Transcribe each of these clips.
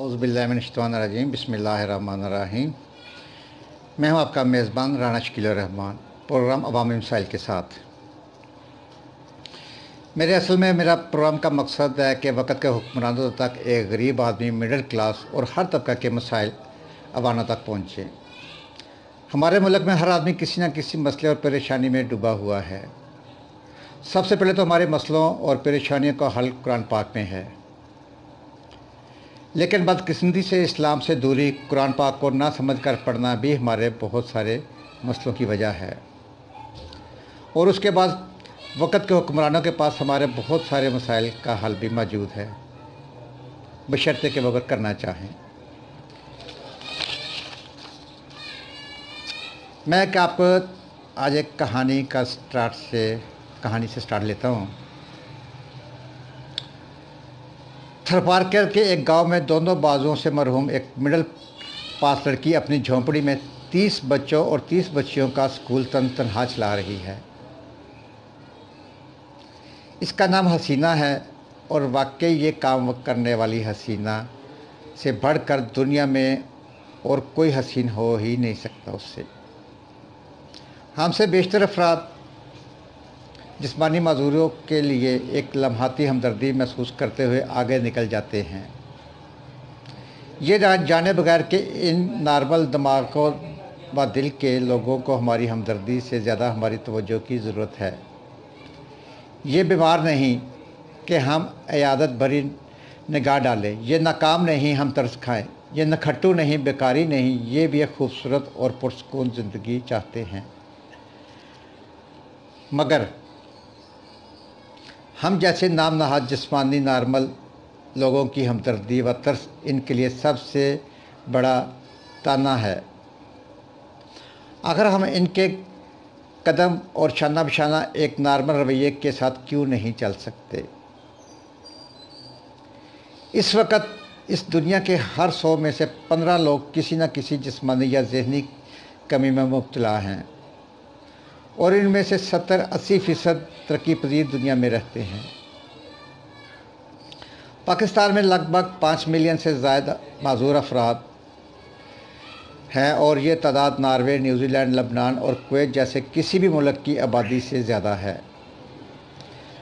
औज़ुबिल्लाहिमिनश्शैतानिर्रजीम बिस्मिल्लाहिर्रहमानिर्रहीम। मैं हूं आपका मेज़बान राना शकील रहमान, प्रोग्राम अवामी मसाइल के साथ। मेरा प्रोग्राम का मकसद है कि वक़्त के हुक्मरानों तक एक गरीब आदमी, मिडिल क्लास और हर तबका के मसाइल अवाना तक पहुँचे। हमारे मुल्क में हर आदमी किसी न किसी मसले और परेशानी में डूबा हुआ है। सबसे पहले तो हमारे मसलों और परेशानियों का हल कुरान पाक में है, लेकिन बदकिस्मती से इस्लाम से दूरी, कुरान पाक को ना समझ कर पढ़ना भी हमारे बहुत सारे मसलों की वजह है। और उसके बाद वक़्त के हुक्मरानों के पास हमारे बहुत सारे मसाइल का हल भी मौजूद है, बशर्ते कि वो अगर करना चाहें। मैं आपको आज एक कहानी से स्टार्ट लेता हूँ। थरपारकर के एक गांव में दोनों बाजुओं से मरहूम एक मिडिल पास लड़की अपनी झोंपड़ी में 30 बच्चों और 30 बच्चियों का स्कूल तनहा चला रही है। इसका नाम हसीना है और वाकई ये काम करने वाली हसीना से बढ़कर दुनिया में और कोई हसीन हो ही नहीं सकता उससे। हमसे बेशतर अफराद जिस्मानी मजदूरों के लिए एक लम्हाती हमदर्दी महसूस करते हुए आगे निकल जाते हैं। ये जाने बगैर कि इन नॉर्मल दिमागों व दिल के लोगों को हमारी हमदर्दी से ज़्यादा हमारी तवज्जो की ज़रूरत है। ये बीमार नहीं कि हम इयादत भरी निगाह डालें, ये नाकाम नहीं हम तरस खाएं, ये नखट्टू नहीं, बेकारी नहीं, ये भी एक खूबसूरत और पुरसकून ज़िंदगी चाहते हैं। मगर हम जैसे नाम नहाद जिस्मानी नॉर्मल लोगों की हमदर्दी व तरस इनके लिए सबसे बड़ा ताना है। अगर हम इनके कदम और शाना बशाना एक नॉर्मल रवैये के साथ क्यों नहीं चल सकते। इस वक्त इस दुनिया के हर 100 में से 15 लोग किसी न किसी जिस्मानी या ज़हनी कमी में मुब्तला हैं और इनमें से 70-80% तरक्की पजीर दुनिया में रहते हैं। पाकिस्तान में लगभग 5 मिलियन से ज़्यादा माजूर अफराद हैं और ये तादाद नॉर्वे, न्यूजीलैंड, लेबनान और कुवैत जैसे किसी भी मुल्क की आबादी से ज़्यादा है।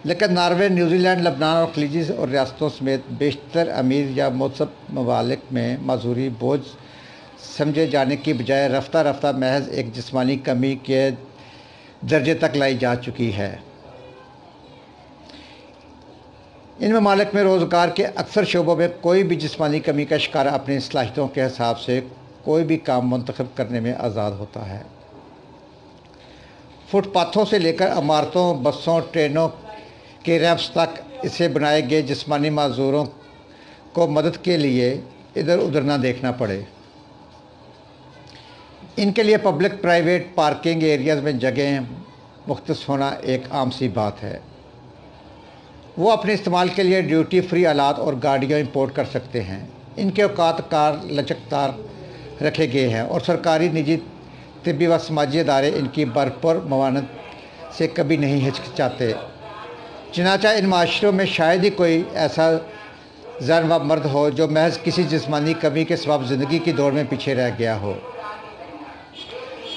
लेकिन नॉर्वे, न्यूजीलैंड, लेबनान और खलीजी और रियासतों समेत बेशतर अमीर या मुतसब ममालिक में माजूरी बोझ समझे जाने की बजाय रफ्ता रफ्ता महज एक जिस्मानी कमी के दर्जे तक लाई जा चुकी है। इन ममालिक में रोज़गार के अक्सर शोबों में कोई भी जिस्मानी कमी का शिकार अपनी सलाहियतों के हिसाब से कोई भी काम मुंतखब करने में आज़ाद होता है। फुटपाथों से लेकर इमारतों, बसों, ट्रेनों के रैंप्स तक इसे बनाए गए जिस्मानी माजूरों को मदद के लिए इधर उधर ना देखना पड़े। इनके लिए पब्लिक प्राइवेट पार्किंग एरियाज़ में जगह मुख्तस होना एक आम सी बात है। वो अपने इस्तेमाल के लिए ड्यूटी फ्री आलात और गाड़ियाँ इंपोर्ट कर सकते हैं। इनके औकात कार लचकदार रखे गए हैं और सरकारी, निजी, तिब्बी व समाजी इदारे इनकी भरपूर मवानत से कभी नहीं हिचकिचाते। चनाचा इन माशरों में शायद ही कोई ऐसा जन व मर्द हो जो महज किसी जिस्मानी कमी के सबब ज़िंदगी की दौड़ में पीछे रह गया हो।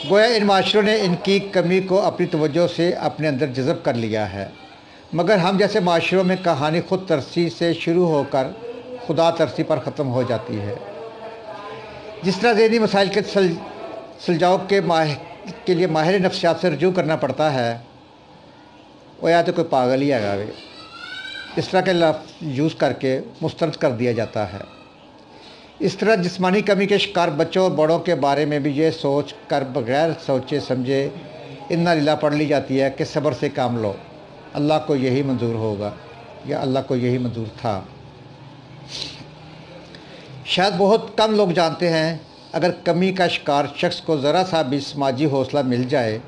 गोया इन माशरों ने इनकी कमी को अपनी तवज्जो से अपने अंदर जज़ब कर लिया है। मगर हम जैसे माशरों में कहानी खुद तरसी से शुरू होकर खुदा तरसी पर ख़त्म हो जाती है। जिस तरह ज़हनी मसाइल के सुलझाव के लिए माहिर नफ्सियात से रजू करना पड़ता है, वो या तो कोई पागल ही है वे, इस तरह के लफ्ज़ यूज़ करके मुस्तरद कर दिया जाता है। इस तरह जिस्मानी कमी के शिकार बच्चों और बड़ों के बारे में भी ये सोच कर बगैर सोचे समझे इन्ना लीला पढ़ ली जाती है कि सब्र से काम लो, अल्लाह को यही मंजूर होगा या अल्लाह को यही मंजूर था। शायद बहुत कम लोग जानते हैं, अगर कमी का शिकार शख्स को ज़रा सा भी समाजी हौसला मिल जाए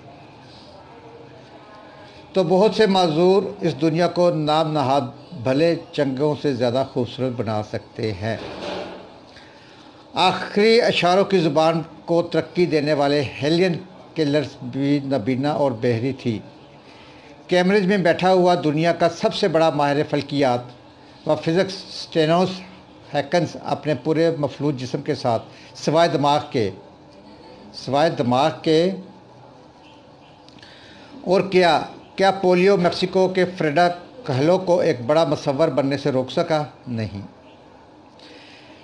तो बहुत से माजूर इस दुनिया को नाम नहाद भले चंगों से ज़्यादा खूबसूरत बना सकते हैं। आखिरी अशारों की ज़ुबान को तरक्की देने वाले हेलियन किलर्स भी नबीना और बहरी थी। कैम्ब्रिज में बैठा हुआ दुनिया का सबसे बड़ा माहिर फल्कियात व फिज़िक्स स्टेनोस हैकन्स अपने पूरे मफलूज जिस्म के साथ सिवाय दिमाग के और क्या पोलियो मेक्सिको के फ्रेडा कहलो को एक बड़ा मुसव्वर बनने से रोक सका? नहीं।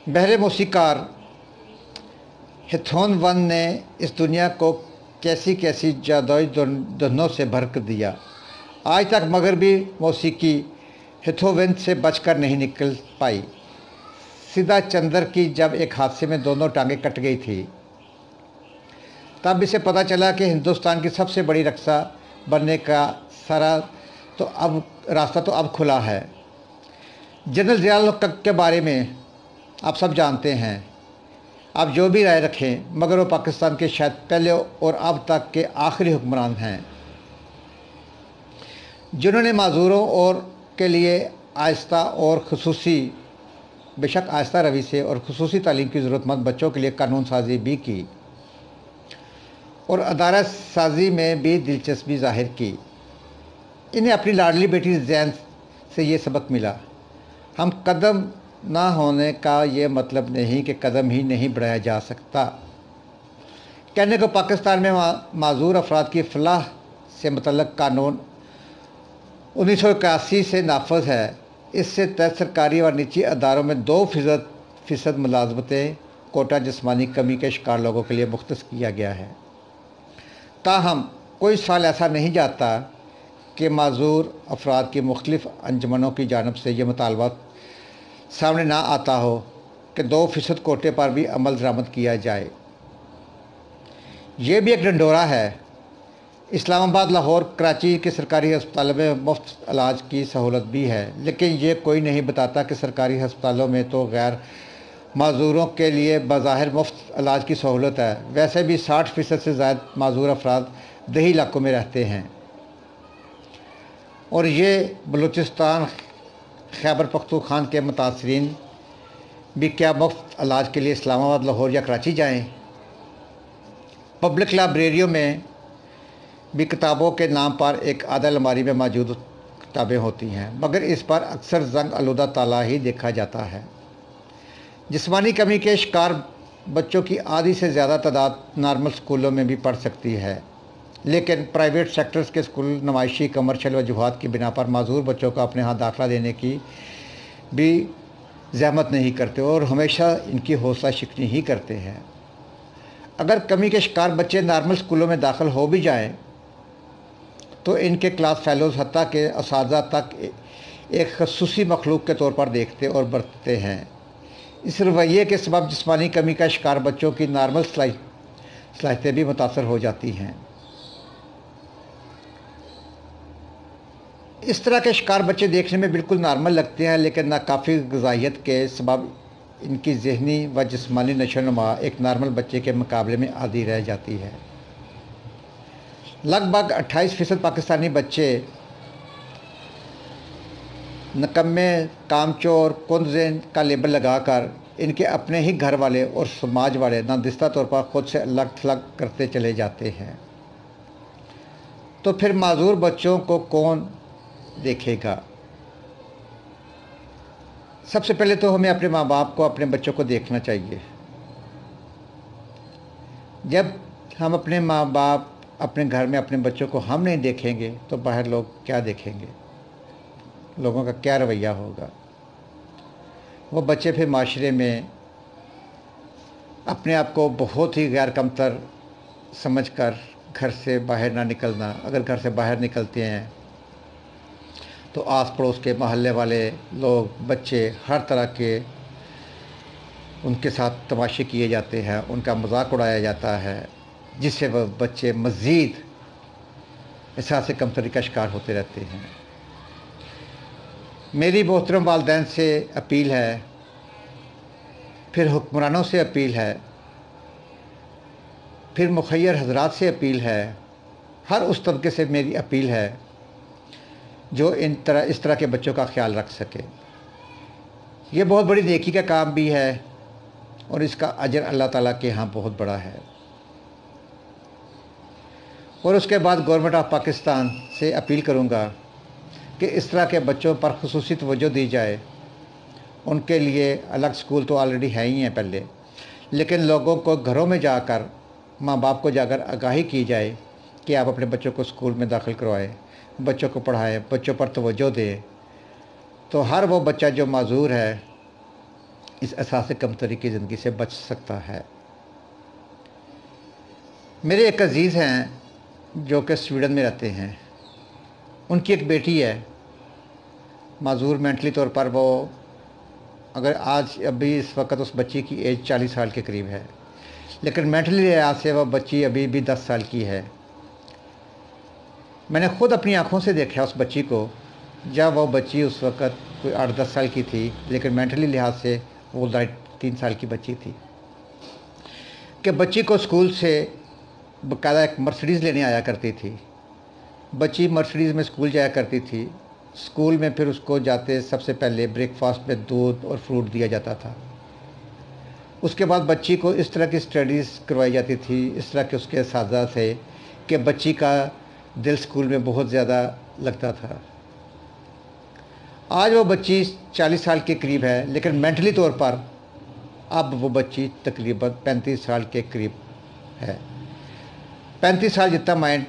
बहरे मौसीकार हेथोन वन ने इस दुनिया को कैसी कैसी जादुई धुनों से भर कर दिया। आज तक मगरबी मौसीकी हेथोवन से बचकर नहीं निकल पाई। सीधा चंद्र की जब एक हादसे में दोनों टांगें कट गई थी, तब इसे पता चला कि हिंदुस्तान की सबसे बड़ी रक्षा बनने का रास्ता तो अब खुला है। जनरल ज़ियाउल हक के बारे में आप सब जानते हैं। आप जो भी राय रखें, मगर वो पाकिस्तान के शायद पहले और अब तक के आखिरी हुक्मरान हैं जिन्होंने माजूरों और के लिए आहिस्ता और खसूसी, बेशक आहिस्ता रवि से और खसूसी तालीम की ज़रूरतमंद बच्चों के लिए कानून साजी भी की और अदारा साजी में भी दिलचस्पी ज़ाहिर की। इन्हें अपनी लाडली बेटी जैन से ये सबक मिला, हम कदम ना होने का ये मतलब नहीं कि कदम ही नहीं बढ़ाया जा सकता। कहने को पाकिस्तान में माजूर अफराद की फलाह से मुतल्लक़ कानून 1981 से नाफज है। इससे तहत सरकारी और निजी अदारों में 2% मुलाजमतें कोटा जिस्मानी कमी के शिकार लोगों के लिए मुख्तस किया गया है। ताहम कोई साल ऐसा नहीं जाता कि माजूर अफराद की मुख्तलिफ़ अंजमनों की जानब से ये मुतालबा सामने ना आता हो कि 2% कोटे पर भी अमल दरामद किया जाए। ये भी एक ढंढोरा है। इस्लामाबाद, लाहौर, कराची के सरकारी अस्पतालों में मुफ्त इलाज की सहूलत भी है, लेकिन ये कोई नहीं बताता कि सरकारी अस्पतालों में तो गैर माजूरों के लिए बज़ाहिर मुफ्त इलाज की सहूलत है। वैसे भी 60% से ज़्यादा माजूर अफराद दही इलाकों में रहते हैं और ये बलूचिस्तान, खैबर पख्तूनख्वा के मुतासरीन भी क्या मुफ्त इलाज के लिए इस्लामाबाद, लाहौर या कराची जाएं? पब्लिक लाइब्रेरियों में भी किताबों के नाम पर एक आधा अलमारी में मौजूद किताबें होती हैं, मगर इस पर अक्सर जंग आलूदा ताला ही देखा जाता है। जिस्मानी कमी के शिकार बच्चों की आधी से ज़्यादा तादाद नॉर्मल स्कूलों में भी पढ़ सकती है, लेकिन प्राइवेट सेक्टर्स के स्कूल नुमाइशी कमर्शियल वजूहात की बिना पर माजूर बच्चों को अपने यहाँ दाखिला देने की भी ज़हमत नहीं करते और हमेशा इनकी हौसला शिकनी ही करते हैं। अगर कमी के शिकार बच्चे नॉर्मल स्कूलों में दाखिल हो भी जाएं, तो इनके क्लास फेलोज़ हत्ता के असातिज़ा तक एक खसूसी मखलूक के तौर पर देखते और बरतते हैं। इस रवैये के सबब जिस्मानी कमी का शिकार बच्चों की नॉर्मल सलाहियतें भी मुतासर हो जाती हैं। इस तरह के शिकार बच्चे देखने में बिल्कुल नॉर्मल लगते हैं, लेकिन नाकाफ़ी ग़िज़ाइयत के सबब इनकी ज़हनी व जिस्मानी नशोनुमा एक नॉर्मल बच्चे के मुकाबले में आधी रह जाती है। लगभग 28% पाकिस्तानी बच्चे नकम्मे, कामचोर, कुंदज़ेन का लेबल लगाकर इनके अपने ही घर वाले और समाज वाले नादिस्ता तौर पर ख़ुद से अलग थलग करते चले जाते हैं। तो फिर माजूर बच्चों को कौन देखेगा? सबसे पहले तो हमें अपने माँ बाप को अपने बच्चों को देखना चाहिए। जब हम अपने माँ बाप अपने घर में अपने बच्चों को हम नहीं देखेंगे तो बाहर लोग क्या देखेंगे? लोगों का क्या रवैया होगा? वो बच्चे फिर माशरे में अपने आप को बहुत ही गैर कमतर समझकर घर से बाहर ना निकलना, अगर घर से बाहर निकलते हैं तो आस पड़ोस के महल्ले वाले लोग, बच्चे, हर तरह के उनके साथ तमाशे किए जाते हैं, उनका मजाक उड़ाया जाता है, जिससे वह बच्चे मज़ीद एहसास कमतरी का शिकार होते रहते हैं। मेरी मोहतरम वालिदैन से अपील है, फिर हुक्मरानों से अपील है, फिर मुखय्यर हजरात से अपील है, हर उस तबके से मेरी अपील है जो इस तरह के बच्चों का ख्याल रख सके। ये बहुत बड़ी नेकी का काम भी है और इसका अजर अल्लाह ताला के यहाँ बहुत बड़ा है। और उसके बाद गवर्नमेंट ऑफ पाकिस्तान से अपील करूँगा कि इस तरह के बच्चों पर खुसूसी तवज्जो दी जाए उनके लिए अलग स्कूल तो ऑलरेडी है ही हैं पहले, लेकिन लोगों को घरों में जाकर, माँ बाप को जाकर आगाही की जाए कि आप अपने बच्चों को स्कूल में दाखिल करवाएं, बच्चों को पढ़ाएं, बच्चों पर तवज्जो दें, तो हर वो बच्चा जो माजूर है इस एहसास कमतरी की ज़िंदगी से बच सकता है। मेरे एक अज़ीज़ हैं जो कि स्वीडन में रहते हैं। उनकी एक बेटी है माजूर मेंटली तौर पर। वो अगर आज अभी इस वक्त उस बच्ची की एज 40 साल के करीब है, लेकिन मेंटली लिहाज से वह बच्ची अभी भी 10 साल की है। मैंने ख़ुद अपनी आँखों से देखा उस बच्ची को, जब वो बच्ची उस वक़्त कोई 8-10 साल की थी, लेकिन मेंटली लिहाज से वो 3 साल की बच्ची थी। कि बच्ची को स्कूल से बाकायदा एक मर्सिडीज़ लेने आया करती थी। बच्ची मर्सिडीज़ में स्कूल जाया करती थी। स्कूल में फिर उसको जाते सबसे पहले ब्रेकफास्ट में दूध और फ्रूट दिया जाता था। उसके बाद बच्ची को इस तरह की स्टडीज़ करवाई जाती थी, इस तरह के उसके साज़ा थे कि बच्ची का दिल स्कूल में बहुत ज़्यादा लगता था। आज वो बच्ची 40 साल के करीब है, लेकिन मेंटली तौर पर अब वो बच्ची तकरीबन 35 साल के करीब है। 35 साल जितना माइंड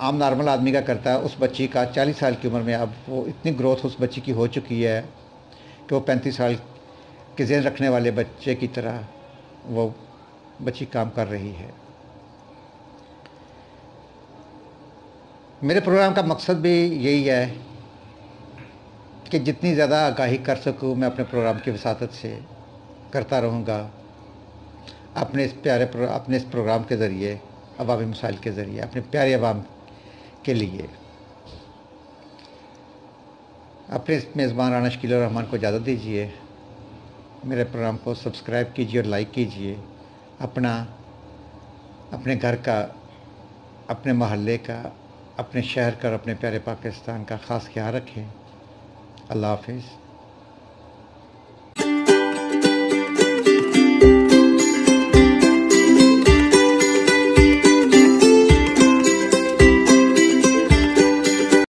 आम नॉर्मल आदमी का करता है, उस बच्ची का 40 साल की उम्र में अब वो इतनी ग्रोथ उस बच्ची की हो चुकी है कि वो 35 साल के ज़हन रखने वाले बच्चे की तरह वो बच्ची काम कर रही है। मेरे प्रोग्राम का मकसद भी यही है कि जितनी ज़्यादा आगाही कर सकूँ मैं अपने प्रोग्राम की वसातत से करता रहूँगा। अपने इस प्रोग्राम के ज़रिए, अवामी मसाइल के ज़रिए, अपने प्यारे अवाम के लिए। अपने इस मेज़बान राना शकील उर रहमान को इजाज़त दीजिए। मेरे प्रोग्राम को सब्सक्राइब कीजिए और लाइक कीजिए। अपने घर का, अपने महल्ले का, अपने शहर का और अपने प्यारे पाकिस्तान का ख़ास ख्याल रखें। अल्लाह हाफ़िज़।